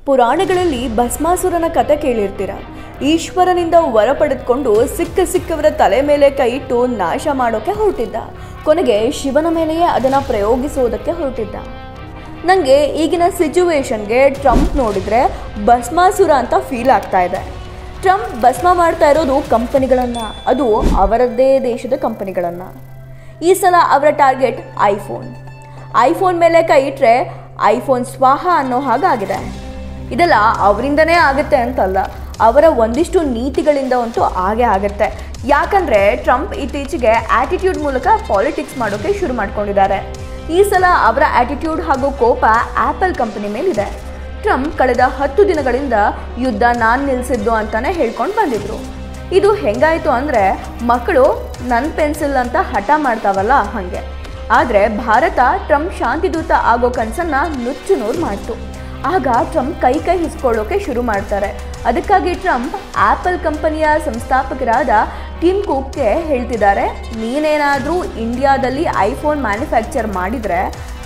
ಪುರಾಣಗಳಲ್ಲಿ ಭಸ್ಮಾಸುರನ ಕಥೆ ಕೇಳಿರ್ತೀರ. ಈಶ್ವರನಿಂದ ವರ ಪಡೆದುಕೊಂಡು ಸಿಕ್ಕವರ ತಲೆ ಮೇಲೆ ಕೈ ಇಟ್ಟು ನಾಶ ಮಾಡೋಕೆ ಹೊರಟಿದ್ದ. ಕೊನೆಗೆ ಶಿವನ ಮೇಲೆಯೇ ಅದನ್ನು ಪ್ರಯೋಗಿಸೋದಕ್ಕೆ ಹೊರಟಿದ್ದ. ನನಗೆ ಈಗಿನ ಸಿಚುವೇಶನ್ಗೆ ಟ್ರಂಪ್ ನೋಡಿದರೆ ಭಸ್ಮಾಸುರ ಅಂತ ಫೀಲ್ ಆಗ್ತಾ ಇದೆ. ಟ್ರಂಪ್ ಭಸ್ಮ ಮಾಡ್ತಾ ಇರೋದು ಕಂಪನಿಗಳನ್ನು, ಅದು ಅವರದ್ದೇ ದೇಶದ ಕಂಪನಿಗಳನ್ನು. ಈ ಸಲ ಅವರ ಟಾರ್ಗೆಟ್ ಐಫೋನ್ ಮೇಲೆ ಕೈ ಇಟ್ಟರೆ ಐಫೋನ್ ಸ್ವಾಹ ಅನ್ನೋ ಹಾಗಾಗಿದೆ. ಇದೆಲ್ಲ ಅವರಿಂದನೇ ಆಗುತ್ತೆ ಅಂತಲ್ಲ, ಅವರ ಒಂದಿಷ್ಟು ನೀತಿಗಳಿಂದ ಅಂತೂ ಆಗೇ ಆಗುತ್ತೆ. ಯಾಕಂದರೆ ಟ್ರಂಪ್ ಇತ್ತೀಚೆಗೆ ಆ್ಯಟಿಟ್ಯೂಡ್ ಮೂಲಕ ಪಾಲಿಟಿಕ್ಸ್ ಮಾಡೋಕ್ಕೆ ಶುರು ಮಾಡ್ಕೊಂಡಿದ್ದಾರೆ. ಈ ಸಲ ಅವರ ಆ್ಯಟಿಟ್ಯೂಡ್ ಹಾಗೂ ಕೋಪ ಆ್ಯಪಲ್ ಕಂಪನಿ ಮೇಲಿದೆ. ಟ್ರಂಪ್ ಕಳೆದ 10 ದಿನಗಳಿಂದ ಯುದ್ಧ ನಾನು ನಿಲ್ಲಿಸಿದ್ದು ಅಂತಲೇ ಹೇಳ್ಕೊಂಡು ಬಂದಿದ್ರು. ಇದು ಹೆಂಗಾಯಿತು ಅಂದರೆ, ಮಕ್ಕಳು ನನ್ನ ಪೆನ್ಸಿಲ್ ಅಂತ ಹಠ ಮಾಡ್ತಾವಲ್ಲ ಹಾಗೆ. ಆದರೆ ಭಾರತ ಟ್ರಂಪ್ ಶಾಂತಿದೂತ ಆಗೋ ಕನಸನ್ನು ನುಚ್ಚು ಮಾಡ್ತು. ಆಗ ಟ್ರಂಪ್ ಕೈ ಹಿಸ್ಕೊಳ್ಳೋಕೆ ಶುರು ಮಾಡ್ತಾರೆ. ಅದಕ್ಕಾಗಿ ಟ್ರಂಪ್ ಆ್ಯಪಲ್ ಕಂಪನಿಯ ಸಂಸ್ಥಾಪಕರಾದ ಟಿಮ್ ಕುಕ್ಗೆ ಹೇಳ್ತಿದ್ದಾರೆ, ನೀನೇನಾದರೂ ಇಂಡಿಯಾದಲ್ಲಿ ಐಫೋನ್ ಮ್ಯಾನುಫ್ಯಾಕ್ಚರ್ ಮಾಡಿದರೆ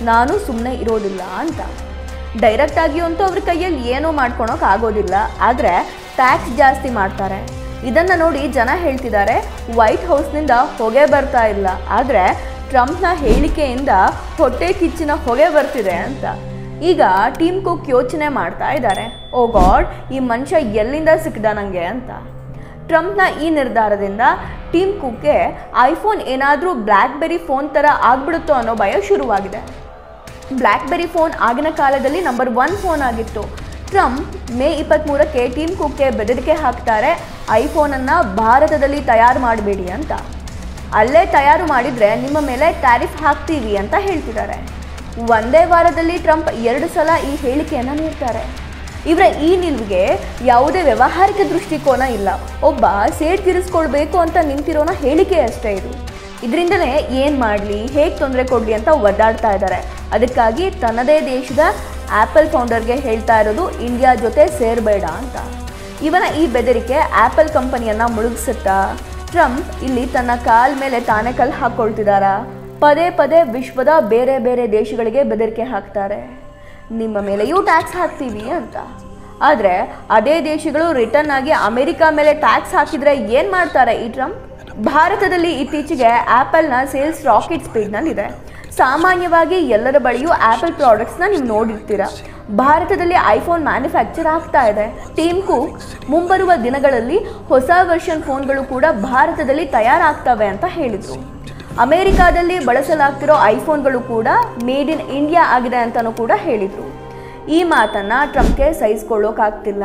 ನಾನು ಸುಮ್ಮನೆ ಇರೋದಿಲ್ಲ ಅಂತ. ಡೈರೆಕ್ಟಾಗಿ ಅಂತೂ ಅವ್ರ ಕೈಯಲ್ಲಿ ಏನೂ ಮಾಡ್ಕೊಳೋಕೆ ಆಗೋದಿಲ್ಲ, ಆದರೆ ಟ್ಯಾಕ್ಸ್ ಜಾಸ್ತಿ ಮಾಡ್ತಾರೆ. ಇದನ್ನು ನೋಡಿ ಜನ ಹೇಳ್ತಿದ್ದಾರೆ, ವೈಟ್ ಹೌಸ್ನಿಂದ ಹೊಗೆ ಬರ್ತಾ ಇಲ್ಲ, ಆದರೆ ಟ್ರಂಪ್ನ ಹೇಳಿಕೆಯಿಂದ ಹೊಟ್ಟೆ ಕಿಚ್ಚಿನ ಹೊಗೆ ಬರ್ತಿದೆ ಅಂತ. ಈಗ ಟಿಮ್ ಕುಕ್ ಯೋಚನೆ ಮಾಡ್ತಾ ಇದ್ದಾರೆ, ಓ ಗಾಡ್, ಈ ಮನುಷ್ಯ ಎಲ್ಲಿಂದ ಸಿಕ್ಕಿದ ನನಗೆ ಅಂತ. ಟ್ರಂಪ್ನ ಈ ನಿರ್ಧಾರದಿಂದ ಟಿಮ್ ಕುಕ್ಗೆ ಐಫೋನ್ ಏನಾದರೂ ಬ್ಲ್ಯಾಕ್ಬೆರಿ ಫೋನ್ ಥರ ಆಗ್ಬಿಡುತ್ತೋ ಅನ್ನೋ ಭಯ ಶುರುವಾಗಿದೆ. ಬ್ಲ್ಯಾಕ್ಬೆರಿ ಫೋನ್ ಆಗಿನ ಕಾಲದಲ್ಲಿ ನಂಬರ್ 1 ಫೋನ್ ಆಗಿತ್ತು. ಟ್ರಂಪ್ ಮೇ 23ಕ್ಕೆ ಟಿಮ್ ಕುಕ್ಗೆ ಬೆದರಿಕೆ ಹಾಕ್ತಾರೆ, ಐಫೋನನ್ನು ಭಾರತದಲ್ಲಿ ತಯಾರು ಮಾಡಬೇಡಿ ಅಂತ. ಅಲ್ಲೇ ತಯಾರು ಮಾಡಿದರೆ ನಿಮ್ಮ ಮೇಲೆ ಟ್ಯಾರಿಫ್ ಹಾಕ್ತೀವಿ ಅಂತ ಹೇಳ್ತಿದ್ದಾರೆ. ಒಂದೇ ವಾರದಲ್ಲಿ ಟ್ರಂಪ್ 2 ಸಲ ಈ ಹೇಳಿಕೆಯನ್ನು ನೀಡ್ತಾರೆ. ಇವರ ಈ ನಿಲುವಿಗೆ ಯಾವುದೇ ವ್ಯಾವಹಾರಿಕ ದೃಷ್ಟಿಕೋನ ಇಲ್ಲ, ಒಬ್ಬ ಸೇಡ್ ತೀರಿಸ್ಕೊಳ್ಬೇಕು ಅಂತ ನಿಂತಿರೋನ ಹೇಳಿಕೆ ಅಷ್ಟೇ ಇದು. ಇದರಿಂದಲೇ ಏನು ಮಾಡಲಿ, ಹೇಗೆ ತೊಂದರೆ ಕೊಡಲಿ ಅಂತ ಒದ್ದಾಡ್ತಾ ಇದ್ದಾರೆ. ಅದಕ್ಕಾಗಿ ತನ್ನದೇ ದೇಶದ ಆ್ಯಪಲ್ ಫೌಂಡರ್ಗೆ ಹೇಳ್ತಾ ಇರೋದು, ಇಂಡಿಯಾ ಜೊತೆ ಸೇರಬೇಡ ಅಂತ. ಇವನ ಈ ಬೆದರಿಕೆ ಆ್ಯಪಲ್ ಕಂಪನಿಯನ್ನು ಮುಳುಗಿಸುತ್ತಾ? ಟ್ರಂಪ್ ಇಲ್ಲಿ ತನ್ನ ಕಾಲ ಮೇಲೆ ತಾನೇ ಕಲ್ಲು ಹಾಕ್ಕೊಳ್ತಿದ್ದಾರ? ಪದೇ ವಿಶ್ವದ ಬೇರೆ ಬೇರೆ ದೇಶಗಳಿಗೆ ಬೆದರಿಕೆ ಹಾಕ್ತಾರೆ, ನಿಮ್ಮ ಮೇಲೆಯೂ ಟ್ಯಾಕ್ಸ್ ಹಾಕ್ತೀವಿ ಅಂತ. ಆದರೆ ಅದೇ ದೇಶಗಳು ರಿಟರ್ನ್ ಆಗಿ ಅಮೆರಿಕ ಮೇಲೆ ಟ್ಯಾಕ್ಸ್ ಹಾಕಿದರೆ ಏನು ಮಾಡ್ತಾರೆ ಈ ಟ್ರಂಪ್? ಭಾರತದಲ್ಲಿ ಇತ್ತೀಚೆಗೆ ಆ್ಯಪಲ್ನ ಸೇಲ್ಸ್ ರಾಕೆಟ್ ಸ್ಪೀಡ್ನಲ್ಲಿದೆ. ಸಾಮಾನ್ಯವಾಗಿ ಎಲ್ಲರ ಬಳಿಯೂ ಆ್ಯಪಲ್ ಪ್ರಾಡಕ್ಟ್ಸ್ನ ನೀವು ನೋಡಿರ್ತೀರ. ಭಾರತದಲ್ಲಿ ಐಫೋನ್ ಮ್ಯಾನುಫ್ಯಾಕ್ಚರ್ ಆಗ್ತಾ ಇದೆ. ಟಿಮ್ ಕುಕ್ ಮುಂಬರುವ ದಿನಗಳಲ್ಲಿ ಹೊಸ ವರ್ಷನ್ ಫೋನ್ಗಳು ಕೂಡ ಭಾರತದಲ್ಲಿ ತಯಾರಾಗ್ತವೆ ಅಂತ ಹೇಳಿದರು. ಅಮೆರಿಕಾದಲ್ಲಿ ಬಳಸಲಾಗ್ತಿರೋ ಐಫೋನ್ಗಳು ಕೂಡ ಮೇಡ್ ಇನ್ ಇಂಡಿಯಾ ಆಗಿದೆ ಅಂತಲೂ ಕೂಡ ಹೇಳಿದರು. ಈ ಮಾತನ್ನು ಟ್ರಂಪ್ಗೆ ಸಹಿಸ್ಕೊಳ್ಳೋಕ್ಕಾಗ್ತಿಲ್ಲ.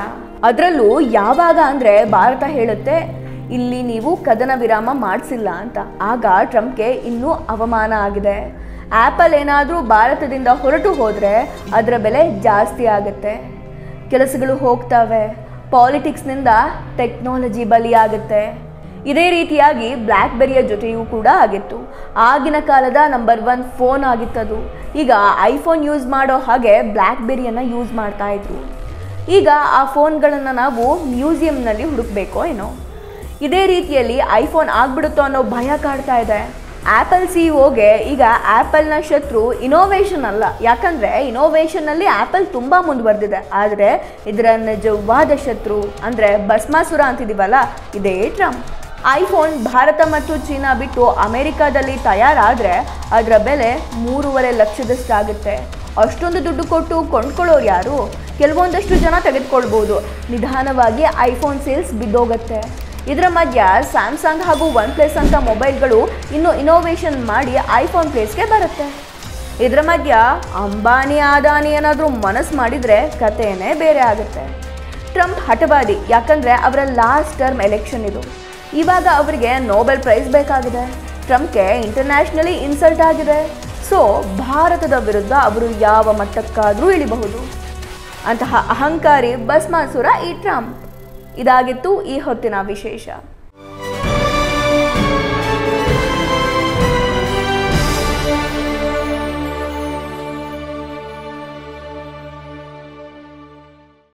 ಅದರಲ್ಲೂ ಯಾವಾಗ ಅಂದರೆ, ಭಾರತ ಹೇಳುತ್ತೆ ಇಲ್ಲಿ ನೀವು ಕದನ ವಿರಾಮ ಮಾಡಿಸಿಲ್ಲ ಅಂತ. ಆಗ ಟ್ರಂಪ್ಗೆ ಇನ್ನೂ ಅವಮಾನ ಆಗಿದೆ. ಆ್ಯಪಲ್ ಏನಾದರೂ ಭಾರತದಿಂದ ಹೊರಟು ಹೋದರೆ ಅದರ ಬೆಲೆ ಜಾಸ್ತಿ ಆಗುತ್ತೆ, ಕೆಲಸಗಳು ಹೋಗ್ತವೆ, ಪಾಲಿಟಿಕ್ಸ್ನಿಂದ ಟೆಕ್ನಾಲಜಿ ಬಲಿಯಾಗುತ್ತೆ. ಇದೇ ರೀತಿಯಾಗಿ ಬ್ಲ್ಯಾಕ್ಬೆರಿಯ ಜೊತೆಯೂ ಕೂಡ ಆಗಿತ್ತು. ಆಗಿನ ಕಾಲದ ನಂಬರ್ 1 ಫೋನ್ ಆಗಿತ್ತದು. ಈಗ ಐಫೋನ್ ಯೂಸ್ ಮಾಡೋ ಹಾಗೆ ಬ್ಲ್ಯಾಕ್ಬೆರಿಯನ್ನು ಯೂಸ್ ಮಾಡ್ತಾ ಇದ್ರು. ಈಗ ಆ ಫೋನ್ಗಳನ್ನು ನಾವು ಮ್ಯೂಸಿಯಂನಲ್ಲಿ ಹುಡುಕಬೇಕೋ ಏನೋ. ಇದೇ ರೀತಿಯಲ್ಲಿ ಐಫೋನ್ ಆಗ್ಬಿಡುತ್ತೋ ಅನ್ನೋ ಭಯ ಕಾಡ್ತಾ ಇದೆ. ಆ್ಯಪಲ್ ಸಿಇಒಗೆ ಈಗ ಆ್ಯಪಲ್ನ ಶತ್ರು ಇನೋವೇಷನ್ ಅಲ್ಲ, ಯಾಕಂದರೆ ಇನೋವೇಷನ್ನಲ್ಲಿ ಆ್ಯಪಲ್ ತುಂಬ ಮುಂದುವರೆದಿದೆ. ಆದರೆ ಇದರ ನಿಜವಾದ ಶತ್ರು ಅಂದರೆ ಭಸ್ಮಾಸುರ ಅಂತಿದ್ದೀವಲ್ಲ, ಇದೇ ಟ್ರಂಪ್. ಐಫೋನ್ ಭಾರತ ಮತ್ತು ಚೀನಾ ಬಿಟ್ಟು ಅಮೆರಿಕಾದಲ್ಲಿ ತಯಾರಾದರೆ ಅದರ ಬೆಲೆ 3.5 ಲಕ್ಷದಷ್ಟಾಗುತ್ತೆ. ಅಷ್ಟೊಂದು ದುಡ್ಡು ಕೊಟ್ಟು ಕೊಂಡ್ಕೊಳ್ಳೋರು ಯಾರು? ಕೆಲವೊಂದಷ್ಟು ಜನ ತೆಗೆದುಕೊಳ್ಬೋದು. ನಿಧಾನವಾಗಿ ಐಫೋನ್ ಸೇಲ್ಸ್ ಬಿದ್ದೋಗುತ್ತೆ. ಇದರ ಮಧ್ಯ ಸ್ಯಾಮ್ಸಂಗ್ ಹಾಗೂ OnePlus ಅಂತ ಮೊಬೈಲ್ಗಳು ಇನ್ನೂ ಇನೋವೇಷನ್ ಮಾಡಿ ಐಫೋನ್ ಪ್ಲೇಸ್ಗೆ ಬರುತ್ತೆ. ಇದರ ಮಧ್ಯ ಅಂಬಾನಿ ಅದಾನಿ ಏನಾದರೂ ಮನಸ್ಸು ಮಾಡಿದರೆ ಕಥೆಯೇ ಬೇರೆ ಆಗುತ್ತೆ. ಟ್ರಂಪ್ ಹಠವಾದಿ, ಯಾಕಂದರೆ ಅವರ ಲಾಸ್ಟ್ ಟರ್ಮ್ ಎಲೆಕ್ಷನ್ ಇದು. ಇವಾಗ ಅವರಿಗೆ ನೊಬೆಲ್ ಪ್ರೈಸ್ ಬೇಕಾಗಿದೆ. ಟ್ರಂಪ್ಗೆ ಇಂಟರ್ನ್ಯಾಷನಲಿ ಇನ್ಸಲ್ಟ್ ಆಗಿದೆ. ಸೊ ಭಾರತದ ವಿರುದ್ಧ ಅವರು ಯಾವ ಮಟ್ಟಕ್ಕಾದರೂ ಇಳಿಬಹುದು. ಅಂತಹ ಅಹಂಕಾರಿ ಭಸ್ಮಾಸುರ ಈ ಟ್ರಂಪ್. ಇದಾಗಿತ್ತು ಈ ಹೊತ್ತಿನ ವಿಶೇಷ.